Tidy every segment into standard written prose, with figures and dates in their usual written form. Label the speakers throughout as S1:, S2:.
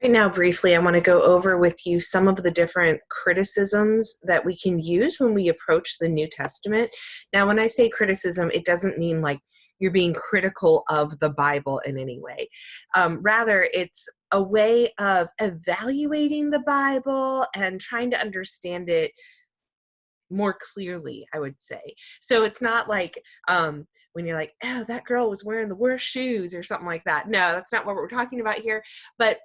S1: Right now, briefly, I want to go over with you some of the different criticisms that we can use when we approach the New Testament. Now, when I say criticism, it doesn't mean like you're being critical of the Bible in any way. Rather, it's a way of evaluating the Bible and trying to understand it more clearly, I would say. So it's not like when you're like, oh, that girl was wearing the worst shoes or something like that. No, that's not what we're talking about here. But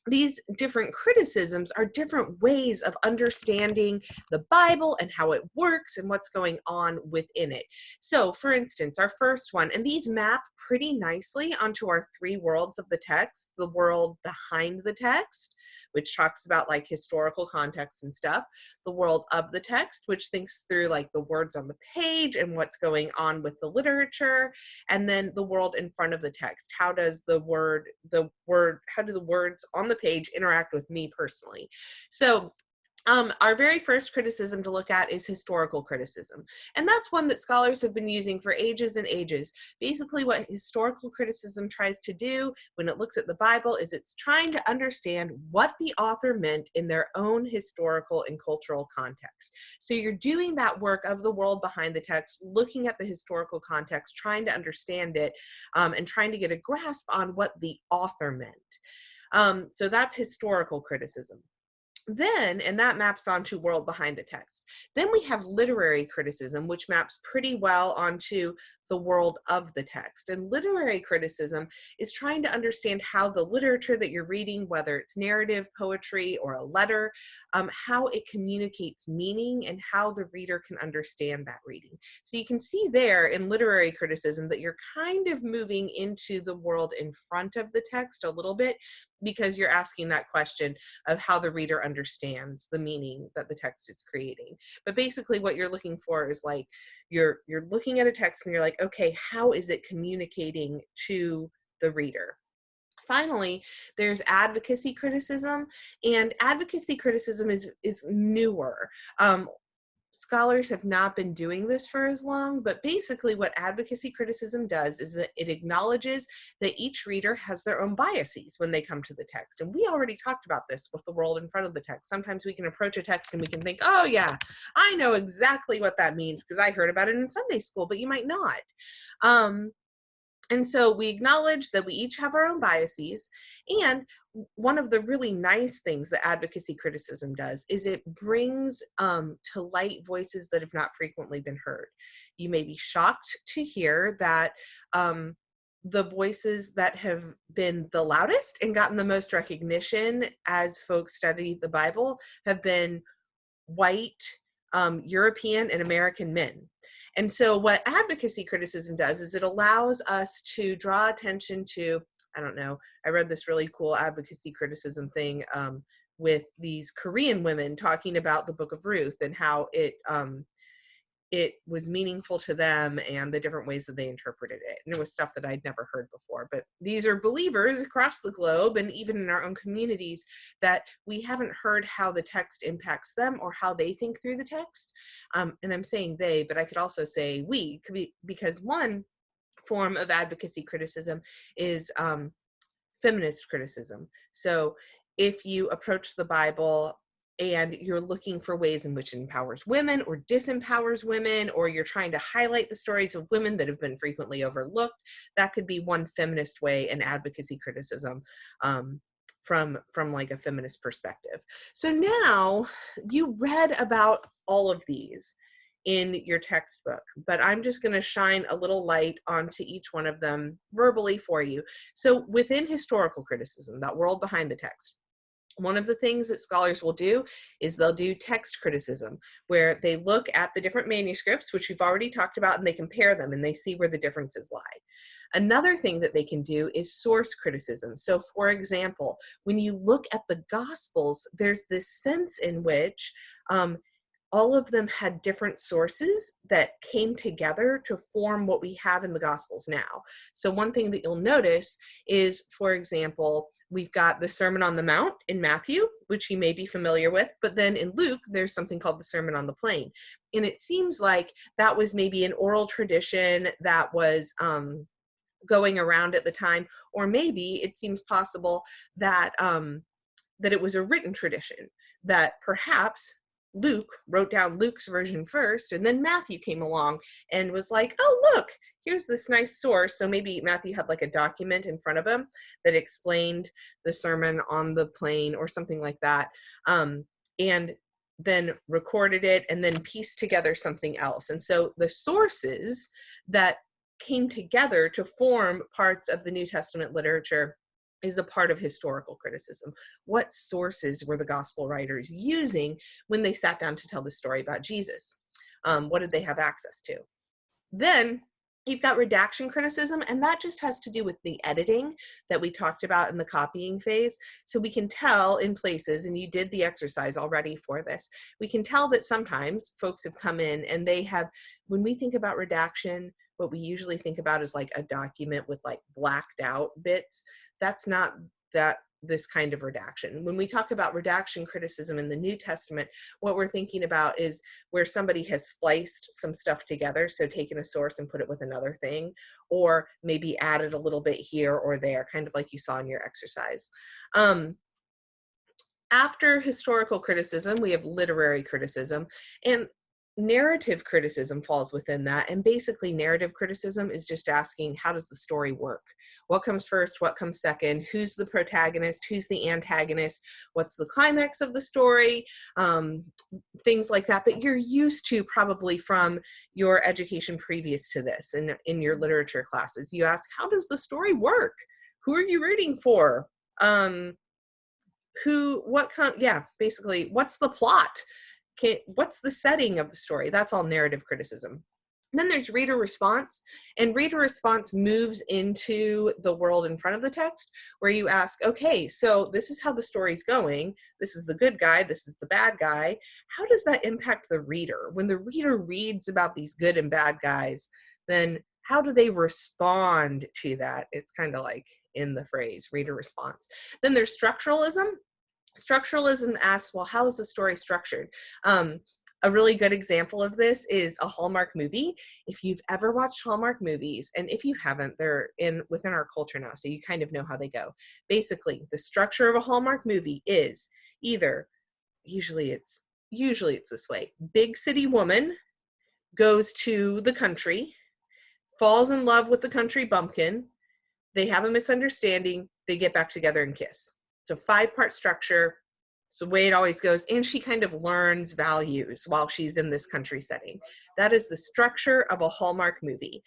S1: these different criticisms are different ways of understanding the Bible and how it works and what's going on within it. So, for instance, our first one, and these map pretty nicely onto our three worlds of the text: the world behind the text, which talks about like historical context and stuff; the world of the text, which thinks through like the words on the page and what's going on with the literature; and then the world in front of the text. How does how do the words on the page interact with me personally? So our very first criticism to look at is historical criticism. And that's one that scholars have been using for ages and ages. Basically, what historical criticism tries to do when it looks at the Bible is it's trying to understand what the author meant in their own historical and cultural context. So you're doing that work of the world behind the text, looking at the historical context, trying to understand it, and trying to get a grasp on what the author meant. So that's historical criticism. Then, and that maps onto world behind the text. Then we have literary criticism, which maps pretty well onto the world of the text. And literary criticism is trying to understand how the literature that you're reading, whether it's narrative, poetry, or a letter, how it communicates meaning and how the reader can understand that reading. So you can see there in literary criticism that you're kind of moving into the world in front of the text a little bit, because you're asking that question of how the reader understands the meaning that the text is creating. But basically what you're looking for is like, you're looking at a text and you're like, okay, how is it communicating to the reader? Finally, there's advocacy criticism, and advocacy criticism is newer. Scholars have not been doing this for as long, but basically what advocacy criticism does is that it acknowledges that each reader has their own biases when they come to the text. And we already talked about this with the world in front of the text. Sometimes we can approach a text and we can think, oh yeah, I know exactly what that means because I heard about it in Sunday school, but you might not. And so we acknowledge that we each have our own biases. And one of the really nice things that advocacy criticism does is it brings to light voices that have not frequently been heard. You may be shocked to hear that the voices that have been the loudest and gotten the most recognition as folks study the Bible have been white, European, and American men. And so what advocacy criticism does is it allows us to draw attention to, I don't know, I read this really cool advocacy criticism thing with these Korean women talking about the Book of Ruth and how it was meaningful to them and the different ways that they interpreted it. And it was stuff that I'd never heard before. But these are believers across the globe and even in our own communities that we haven't heard how the text impacts them or how they think through the text. And I'm saying they, but I could also say we, because one form of advocacy criticism is feminist criticism. So if you approach the Bible and you're looking for ways in which it empowers women or disempowers women, or you're trying to highlight the stories of women that have been frequently overlooked, that could be one feminist way in advocacy criticism from like a feminist perspective. So now you read about all of these in your textbook, but I'm just going to shine a little light onto each one of them verbally for you. So within historical criticism, that world behind the text, one of the things that scholars will do is they'll do text criticism, where they look at the different manuscripts, which we've already talked about, and they compare them and they see where the differences lie. Another thing that they can do is source criticism. So for example, when you look at the Gospels, there's this sense in which all of them had different sources that came together to form what we have in the Gospels now. So one thing that you'll notice is, for example, we've got the Sermon on the Mount in Matthew, which you may be familiar with, but then in Luke, there's something called the Sermon on the Plain. And it seems like that was maybe an oral tradition that was going around at the time, or maybe it seems possible that that it was a written tradition, that perhaps Luke wrote down Luke's version first, and then Matthew came along and was like, oh, look, here's this nice source. So maybe Matthew had like a document in front of him that explained the sermon on the plane or something like that. And then recorded it and then pieced together something else. And so the sources that came together to form parts of the New Testament literature is a part of historical criticism. What sources were the gospel writers using when they sat down to tell the story about Jesus? What did they have access to? Then you've got redaction criticism, and that just has to do with the editing that we talked about in the copying phase. So we can tell in places, and you did the exercise already for this, we can tell that sometimes folks have come in and they have, when we think about redaction, what we usually think about is like a document with like blacked out bits. That's not this kind of redaction. When we talk about redaction criticism in the New Testament, what we're thinking about is where somebody has spliced some stuff together, so taken a source and put it with another thing, or maybe added a little bit here or there, kind of like you saw in your exercise. After historical criticism, we have literary criticism, and narrative criticism falls within that. And basically narrative criticism is just asking, how does the story work? What comes first? What comes second? Who's the protagonist? Who's the antagonist? What's the climax of the story? Things like that you're used to probably from your education previous to this in your literature classes. You ask, how does the story work? Who are you rooting for? Basically, what's the plot? What's the setting of the story? That's all narrative criticism. And then there's reader response, and reader response moves into the world in front of the text, where you ask, okay, so this is how the story's going. This is the good guy. This is the bad guy. How does that impact the reader? When the reader reads about these good and bad guys, then how do they respond to that? It's kind of like in the phrase, reader response. Then there's structuralism. Structuralism asks, well, how is the story structured? A really good example of this is a Hallmark movie. If you've ever watched Hallmark movies, and if you haven't, they're within our culture now, so you kind of know how they go. Basically, the structure of a Hallmark movie is either, usually it's this way: big city woman goes to the country, falls in love with the country bumpkin, they have a misunderstanding, they get back together and kiss. So 5-part structure. It's the way it always goes. And she kind of learns values while she's in this country setting. That is the structure of a Hallmark movie.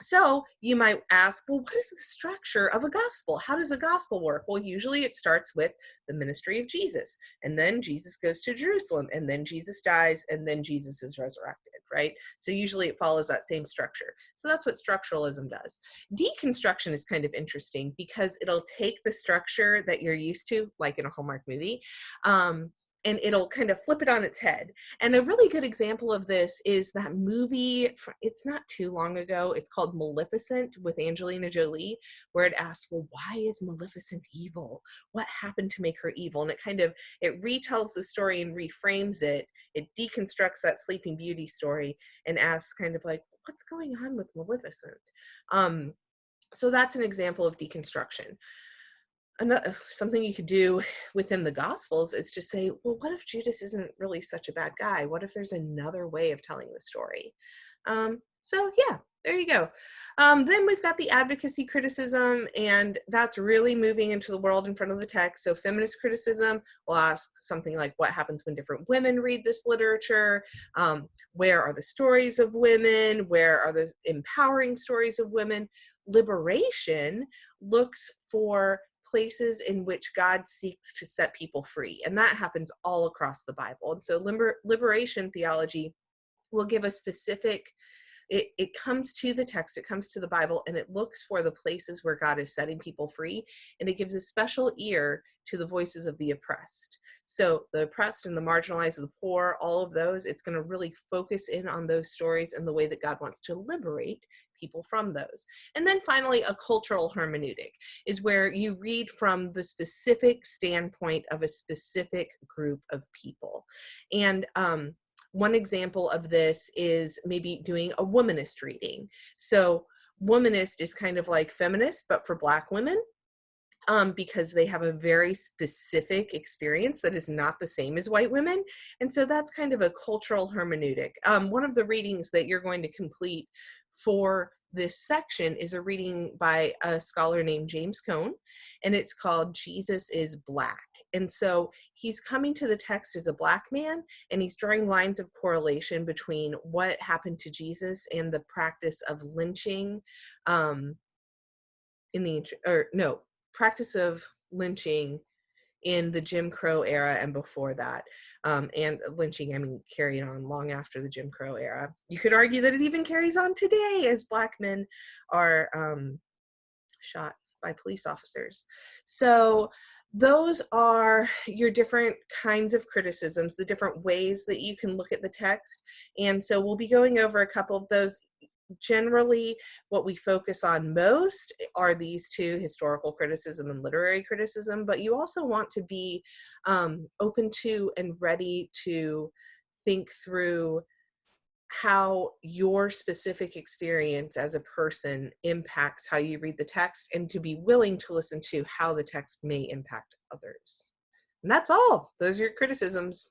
S1: So you might ask, well, what is the structure of a gospel? How does a gospel work? Well, usually it starts with the ministry of Jesus, and then Jesus goes to Jerusalem, and then Jesus dies, and then Jesus is resurrected, right? So usually it follows that same structure. So that's what structuralism does. Deconstruction is kind of interesting because it'll take the structure that you're used to, like in a Hallmark movie, and it'll kind of flip it on its head. And a really good example of this is that movie, it's not too long ago, it's called Maleficent with Angelina Jolie, where it asks, well, why is Maleficent evil? What happened to make her evil? And it retells the story and reframes it. It deconstructs that Sleeping Beauty story and asks kind of like, what's going on with Maleficent? So that's an example of deconstruction. Something you could do within the Gospels is to say, well, what if Judas isn't really such a bad guy? What if there's another way of telling the story? So yeah, there you go. Then we've got the advocacy criticism, and that's really moving into the world in front of the text. So feminist criticism will ask something like, what happens when different women read this literature? Where are the stories of women? Where are the empowering stories of women? Liberation looks for places in which God seeks to set people free. And that happens all across the Bible. And so liberation theology will give a specific, it comes to the text, it comes to the Bible, and it looks for the places where God is setting people free. And it gives a special ear to the voices of the oppressed. So the oppressed and the marginalized, the poor, all of those, it's going to really focus in on those stories and the way that God wants to liberate people from those. And then finally, a cultural hermeneutic is where you read from the specific standpoint of a specific group of people. And one example of this is maybe doing a womanist reading. So womanist is kind of like feminist, but for Black women. because they have a very specific experience that is not the same as white women. And so that's kind of a cultural hermeneutic. One of the readings that you're going to complete for this section is a reading by a scholar named James Cone, and it's called Jesus is Black. And so he's coming to the text as a Black man, and he's drawing lines of correlation between what happened to Jesus and the practice of lynching in the, or no, practice of lynching in the Jim Crow era and before that. And lynching, I mean, carried on long after the Jim Crow era. You could argue that it even carries on today as Black men are shot by police officers. So those are your different kinds of criticisms, the different ways that you can look at the text. And so we'll be going over a couple of those. Generally, what we focus on most are these two, historical criticism and literary criticism, but you also want to be open to and ready to think through how your specific experience as a person impacts how you read the text, and to be willing to listen to how the text may impact others. And that's all. Those are your criticisms.